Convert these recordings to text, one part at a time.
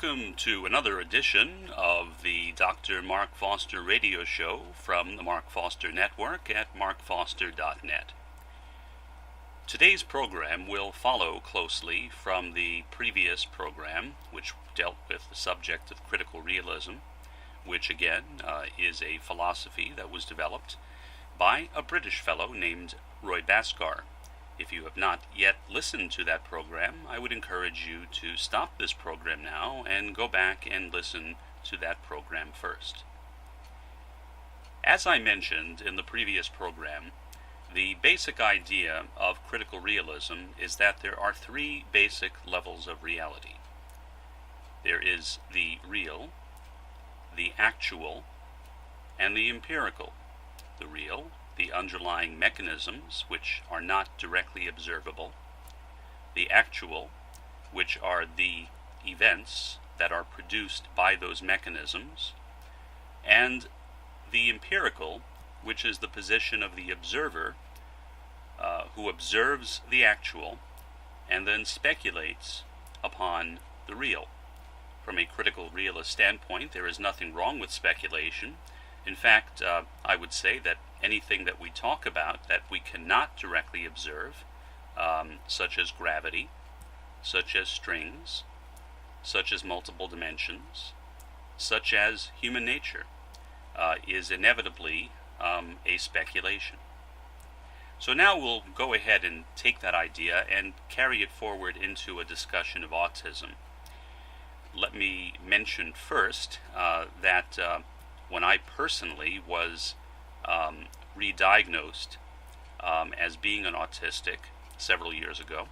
Welcome to another edition of the Dr. Mark Foster radio show from the Mark Foster Network at markfoster.net. Today's program will follow closely from the previous program, which dealt with the subject of critical realism, which again is a philosophy that was developed by a British fellow named Roy Bhaskar. If you have not yet listened to that program, I would encourage you to stop this program now and go back and listen to that program first. As I mentioned in the previous program, the basic idea of critical realism is that there are three basic levels of reality. There is the real, the actual, and the empirical. The real, the underlying mechanisms which are not directly observable, the actual, which are the events that are produced by those mechanisms, and the empirical, which is the position of the observer who observes the actual and then speculates upon the real. From a critical realist standpoint, there is nothing wrong with speculation. In fact, I would say that anything that we talk about that we cannot directly observe, such as gravity, such as strings, such as multiple dimensions, such as human nature, is inevitably a speculation. So now we'll go ahead and take that idea and carry it forward into a discussion of autism. Let me mention first that when I personally was re-diagnosed as being an autistic several years ago,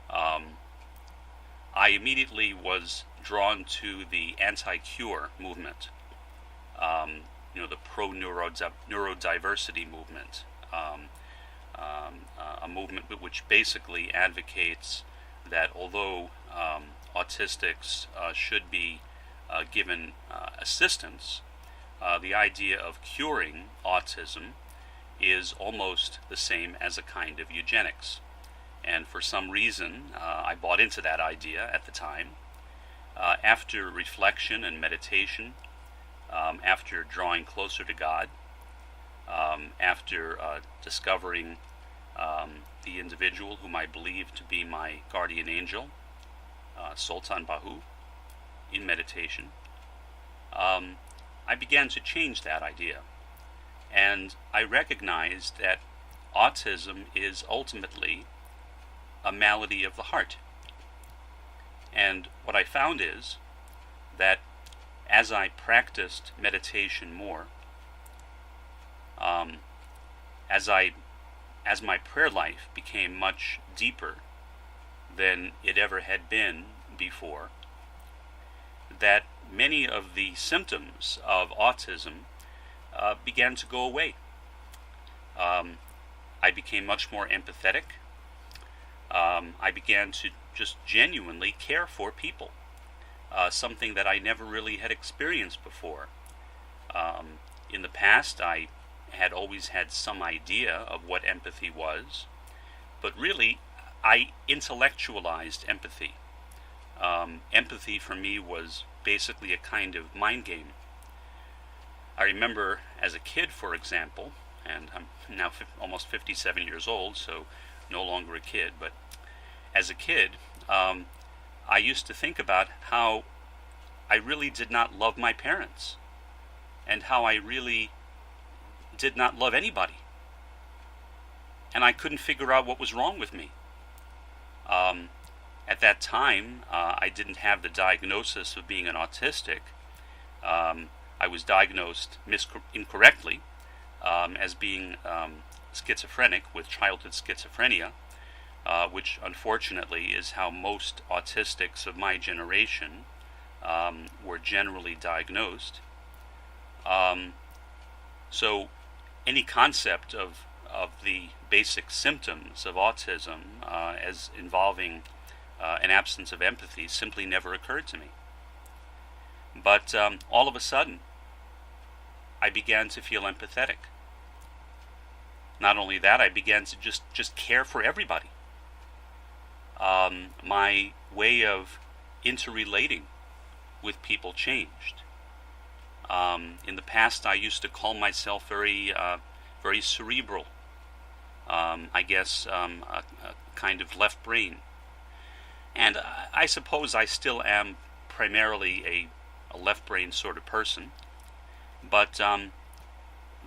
I immediately was drawn to the anti-cure movement, the pro-neurodiversity movement, a movement which basically advocates that although autistics should be given assistance, the idea of curing autism is almost the same as a kind of eugenics. And for some reason, I bought into that idea at the time. After reflection and meditation, after drawing closer to God, after discovering the individual whom I believe to be my guardian angel, Sultan Bahu, in meditation, I began to change that idea. And I recognized that autism is ultimately a malady of the heart. And what I found is that as I practiced meditation more, as my prayer life became much deeper than it ever had been before, that many of the symptoms of autism began to go away. I became much more empathetic. I began to just genuinely care for people, something that I never really had experienced before. In the past, I had always had some idea of what empathy was, but really, I intellectualized empathy. Empathy for me was basically a kind of mind game. I remember as a kid, for example, and I'm now almost 57 years old, so no longer a kid, but as a kid, I used to think about how I really did not love my parents, and how I really did not love anybody. And I couldn't figure out what was wrong with me. At that time, I didn't have the diagnosis of being an autistic. I was diagnosed incorrectly as being schizophrenic with childhood schizophrenia, which unfortunately is how most autistics of my generation were generally diagnosed. So any concept of the basic symptoms of autism as involving an absence of empathy simply never occurred to me. But all of a sudden, I began to feel empathetic. Not only that, I began to just care for everybody. My way of interrelating with people changed. In the past, I used to call myself very cerebral. I guess a kind of left brain. And I suppose I still am primarily a left brain sort of person. But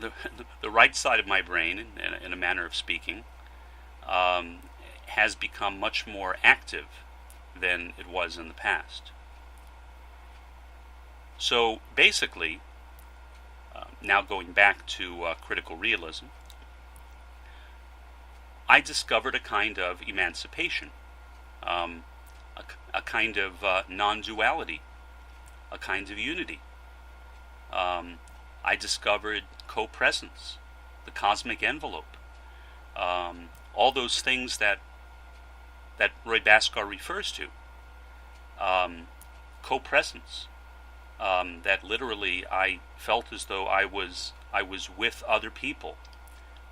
the right side of my brain, in a manner of speaking, has become much more active than it was in the past. So basically, now going back to critical realism, I discovered a kind of emancipation, a kind of non-duality, a kind of unity. I discovered co-presence, the cosmic envelope, all those things that Roy Bhaskar refers to. Co-presence, that literally I felt as though I was with other people,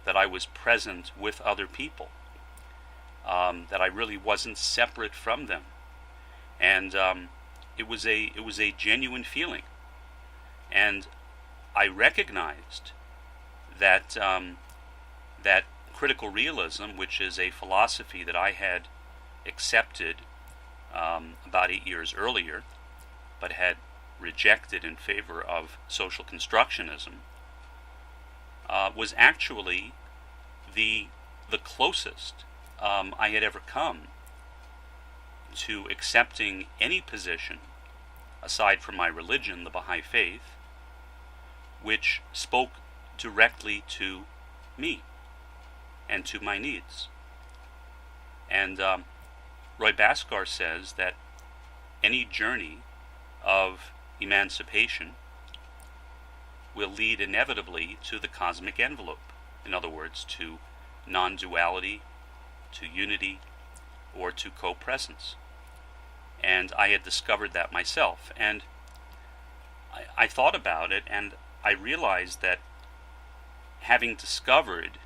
that I was present with other people, that I really wasn't separate from them, and it was a genuine feeling, and I recognized that that critical realism, which is a philosophy that I had accepted about 8 years earlier, but had rejected in favor of social constructionism, was actually the closest I had ever come to accepting any position aside from my religion, the Baha'i faith, which spoke directly to me and to my needs. And Roy Bhaskar says that any journey of emancipation will lead inevitably to the cosmic envelope. In other words, to non-duality, to unity, or to co-presence. And I had discovered that myself. And I thought about it, and I realized that having discovered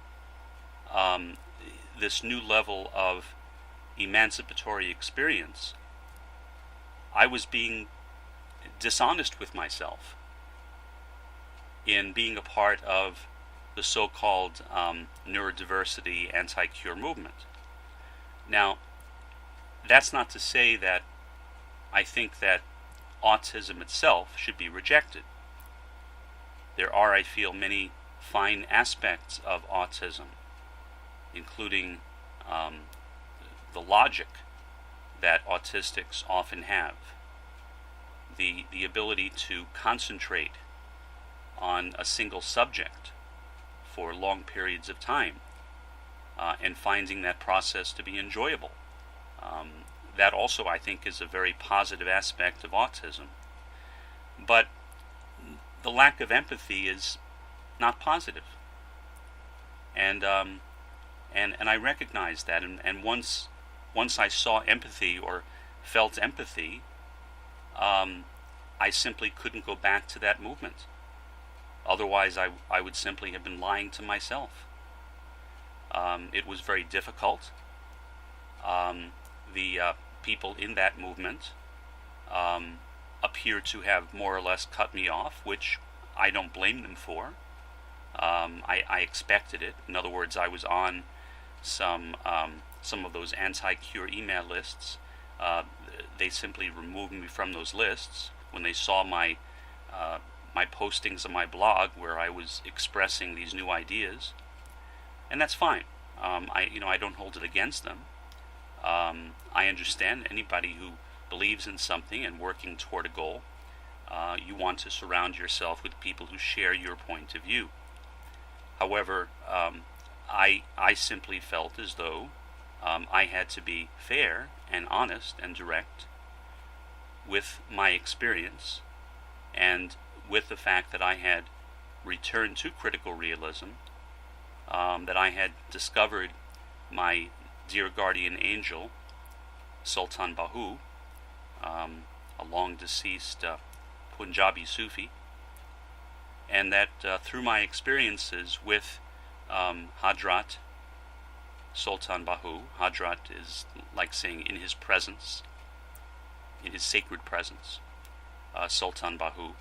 this new level of emancipatory experience, I was being dishonest with myself in being a part of the so-called neurodiversity anti-cure movement. Now, that's not to say that I think that autism itself should be rejected. There are, I feel, many fine aspects of autism, including the logic that autistics often have, the ability to concentrate on a single subject for long periods of time, and finding that process to be enjoyable. That also, I think, is a very positive aspect of autism. But the lack of empathy is not positive. And I recognized that. And once I saw empathy or felt empathy, I simply couldn't go back to that movement. Otherwise, I would simply have been lying to myself. It was very difficult. The people in that movement appear to have more or less cut me off, which I don't blame them for. I expected it. In other words, I was on some of those anti-cure email lists. They simply removed me from those lists when they saw my postings on my blog where I was expressing these new ideas, and that's fine. I don't hold it against them. I understand anybody who believes in something and working toward a goal. You want to surround yourself with people who share your point of view. However, I simply felt as though I had to be fair and honest and direct with my experience, and with the fact that I had returned to critical realism, that I had discovered my dear guardian angel, Sultan Bahu, a long-deceased Punjabi Sufi, and that through my experiences with Hadrat Sultan Bahu, Hadrat is like saying in his presence, in his sacred presence, Sultan Bahu,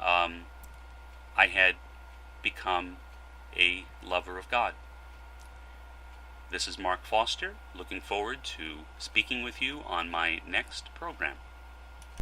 I had become a lover of God. This is Mark Foster, looking forward to speaking with you on my next program.